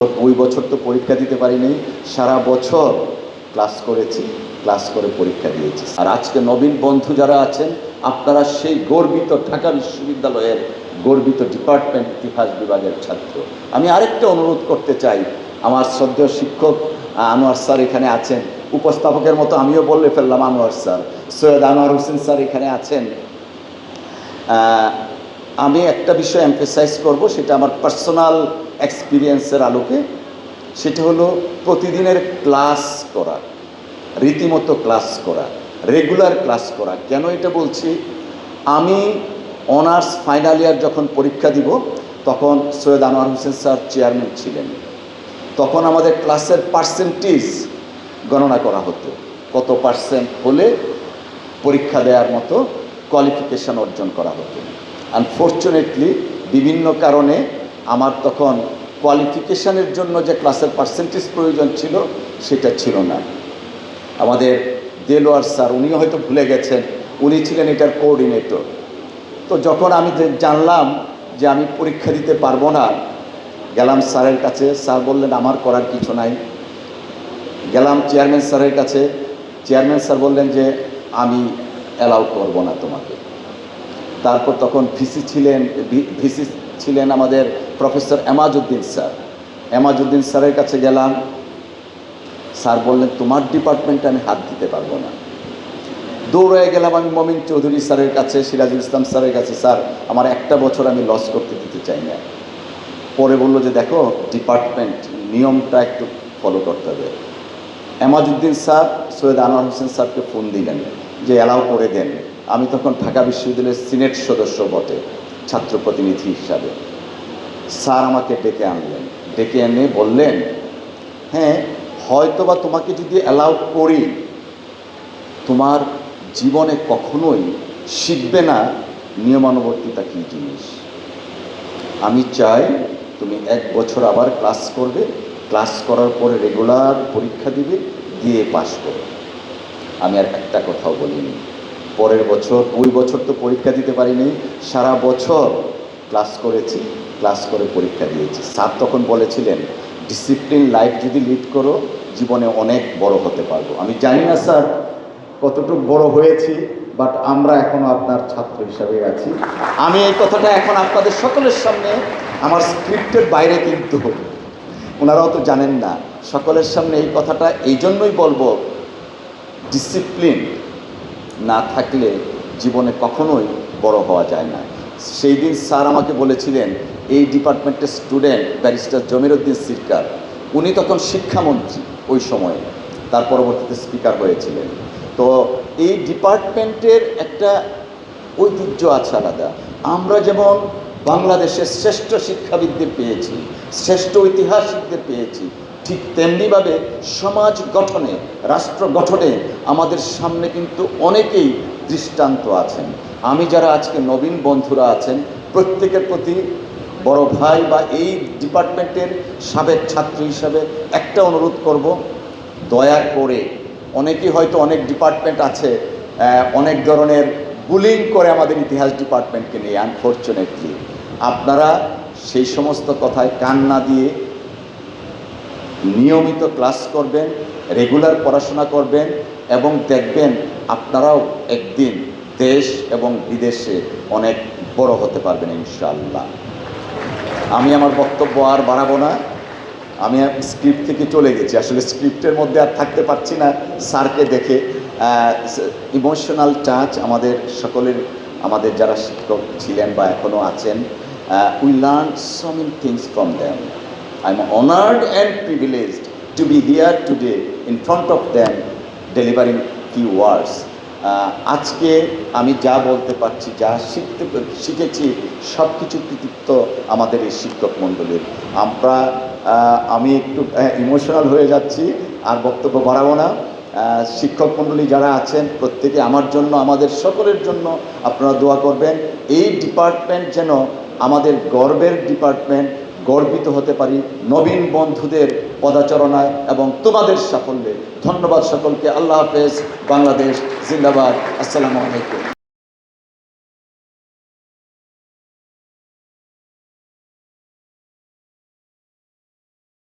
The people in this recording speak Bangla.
2 বছর তো পরীক্ষা দিতে পারিনি, সারা বছর ক্লাস করেছি, ক্লাস করে পরীক্ষা দিয়েছি। আর আজকে নবীন বন্ধু যারা আছেন, আপনারা সেই গর্বিত ঢাকা বিশ্ববিদ্যালয়ের গর্বিত ডিপার্টমেন্ট ইতিহাস বিভাগের ছাত্র। আমি আরেকটা অনুরোধ করতে চাই, আমার শ্রদ্ধেয় শিক্ষক আনোয়ার স্যার এখানে আছেন, উপস্থাপকের মতো আমিও বলে ফেললাম আনোয়ার স্যার, সৈয়দ আনোয়ার হোসেন স্যার এখানে আছেন। আমি একটা বিষয় এমফেসাইজ করব, সেটা আমার পার্সোনাল এক্সপিরিয়েন্সের আলোকে। সেটা হলো প্রতিদিনের ক্লাস করা, রীতিমতো ক্লাস করা, রেগুলার ক্লাস করা। কেন এটা বলছি? আমি অনার্স ফাইনাল ইয়ার যখন পরীক্ষা দিব, তখন সৈয়দ আনোয়ার হোসেন স্যার চেয়ারম্যান ছিলেন। তখন আমাদের ক্লাসের পার্সেন্টেজ গণনা করা হতো, কত পার্সেন্ট হলে পরীক্ষা দেওয়ার মতো কোয়ালিফিকেশান অর্জন করা হতো। আনফর্চুনেটলি বিভিন্ন কারণে আমার তখন কোয়ালিফিকেশানের জন্য যে ক্লাসের পার্সেন্টেজ প্রয়োজন ছিল, সেটা ছিল না। আমাদের দেলোয়ার স্যার, উনিও হয়তো ভুলে গেছেন, উনি ছিলেন এটার কোঅর্ডিনেটর। তো যখন আমি জানলাম যে আমি পরীক্ষা দিতে পারবো না, গেলাম স্যারের কাছে। স্যার বললেন আমার করার কিছু নাই। গেলাম চেয়ারম্যান স্যারের কাছে, চেয়ারম্যান স্যার বললেন যে আমি অ্যালাউ করব না তোমাকে। তারপর তখন ভিসি ছিলেন আমাদের প্রফেসর এমাজউদ্দিন স্যার। এমাজউদ্দিন স্যারের কাছে গেলাম, স্যার বললেন তোমার ডিপার্টমেন্টে আমি হাত দিতে পারবো না। দৌড়ে গেলাম আমি মমিন চৌধুরী স্যারের কাছে, সিরাজুল ইসলাম স্যারের কাছে, স্যার আমার একটা বছর আমি লস করতে দিতে চাই না। পরে বললো যে দেখো, ডিপার্টমেন্ট নিয়মটা একটু ফলো করতে হবে। এমাজউদ্দিন স্যার সৈয়দ আনোয়ার হোসেন স্যারকে ফোন দিলেন যে অ্যালাউ করে দেন। আমি তখন ঢাকা বিশ্ববিদ্যালয়ের সিনেট সদস্য বটে, ছাত্র প্রতিনিধি হিসাবে। স্যার আমাকে ডেকে আনলেন, ডেকে এনে বললেন, হ্যাঁ হয়তোবা তোমাকে যদি অ্যালাউ করি, তোমার জীবনে কখনোই শিখবে না নিয়মানুবর্তিতা কী জিনিস। আমি চাই তুমি 1 বছর আবার ক্লাস করবে, ক্লাস করার পরে রেগুলার পরীক্ষা দিবে, দিয়ে পাশ করবে। আমি আর একটা কথাও বলিনি। পরের বছর 2 বছর তো পরীক্ষা দিতে পারিনি, সারা বছর ক্লাস করেছি, ক্লাস করে পরীক্ষা দিয়েছি। স্যার তখন বলেছিলেন, ডিসিপ্লিন লাইফ যদি লিড করো, জীবনে অনেক বড় হতে পারবো। আমি জানি না স্যার কতটুকু বড় হয়েছি, বাট আমরা এখনও আপনার ছাত্র হিসাবে আছি। আমি এই কথাটা এখন আপনাদের সকলের সামনে, আমার স্ক্রিপ্টের বাইরে কিন্তু, ওনারাও তো জানেন না, সকলের সামনে এই কথাটা এই জন্যই বলবো, ডিসিপ্লিন না থাকলে জীবনে কখনোই বড় হওয়া যায় না। সেই দিন স্যার আমাকে বলেছিলেন, এই ডিপার্টমেন্টের স্টুডেন্ট ব্যারিস্টার জমিরুদ্দিন সিরকার, উনি তখন শিক্ষামন্ত্রী ওই সময়ে, তার পরবর্তীতে স্পিকার হয়েছিলেন। তো এই ডিপার্টমেন্টের একটা ঐতিহ্য আছে আলাদা। আমরা যেমন বাংলাদেশের শ্রেষ্ঠ শিক্ষাবিদদের পেয়েছি, শ্রেষ্ঠ ঐতিহাসিকদের পেয়েছি, ঠিক তেমনিভাবে সমাজ গঠনে, রাষ্ট্র গঠনে আমাদের সামনে কিন্তু অনেকেই দৃষ্টান্ত আছেন। আমি যারা আজকে নবীন বন্ধুরা আছেন, প্রত্যেকের প্রতি বড় ভাই বা এই ডিপার্টমেন্টের সাবেক ছাত্র হিসাবে একটা অনুরোধ করব, দয়া করে, অনেকেই হয়তো অনেক ডিপার্টমেন্ট আছে অনেক ধরনের বুলিং করে আমাদের ইতিহাস ডিপার্টমেন্টকে নিয়ে, আনফর্চুনেটলি আপনারা সেই সমস্ত কথায় কান না দিয়ে নিয়মিত ক্লাস করবেন, রেগুলার পড়াশোনা করবেন, এবং দেখবেন আপনারাও একদিন দেশ এবং বিদেশে অনেক বড় হতে পারবেন ইনশাআল্লাহ। আমি আমার বক্তব্য আর বাড়াবো না, আমি স্ক্রিপ্ট থেকে চলে গেছি, আসলে স্ক্রিপ্টের মধ্যে আর থাকতে পারছি না। স্যারকে দেখে ইমোশনাল টাচ আমাদের সকলের, আমাদের যারা শিক্ষক ছিলেন বা এখনও আছেন, we learn so many things from them. I am honoured and privileged to be here today in front of them, delivering few words. আজকে আমি যা বলতে পারছি, যা শিখেছি, সব কিছু কৃতিত্ব আমাদের এই শিক্ষক মণ্ডলীর। আমি একটু ইমোশনাল হয়ে যাচ্ছি, আর বক্তব্য বাড়াবো না। শিক্ষক মণ্ডলী যারা আছেন, প্রত্যেকে আমার জন্য, আমাদের সকলের জন্য আপনারা দোয়া করবেন। এই ডিপার্টমেন্ট যেন আমাদের গর্বের ডিপার্টমেন্ট, গর্বিত হতে পারি নবীন বন্ধুদের পদাচারণায় এবং তোমাদের সাফল্যে। ধন্যবাদ সকলকে। আল্লাহ হাফেজ। বাংলাদেশ জিন্দাবাদ। আসসালামু আলাইকুম।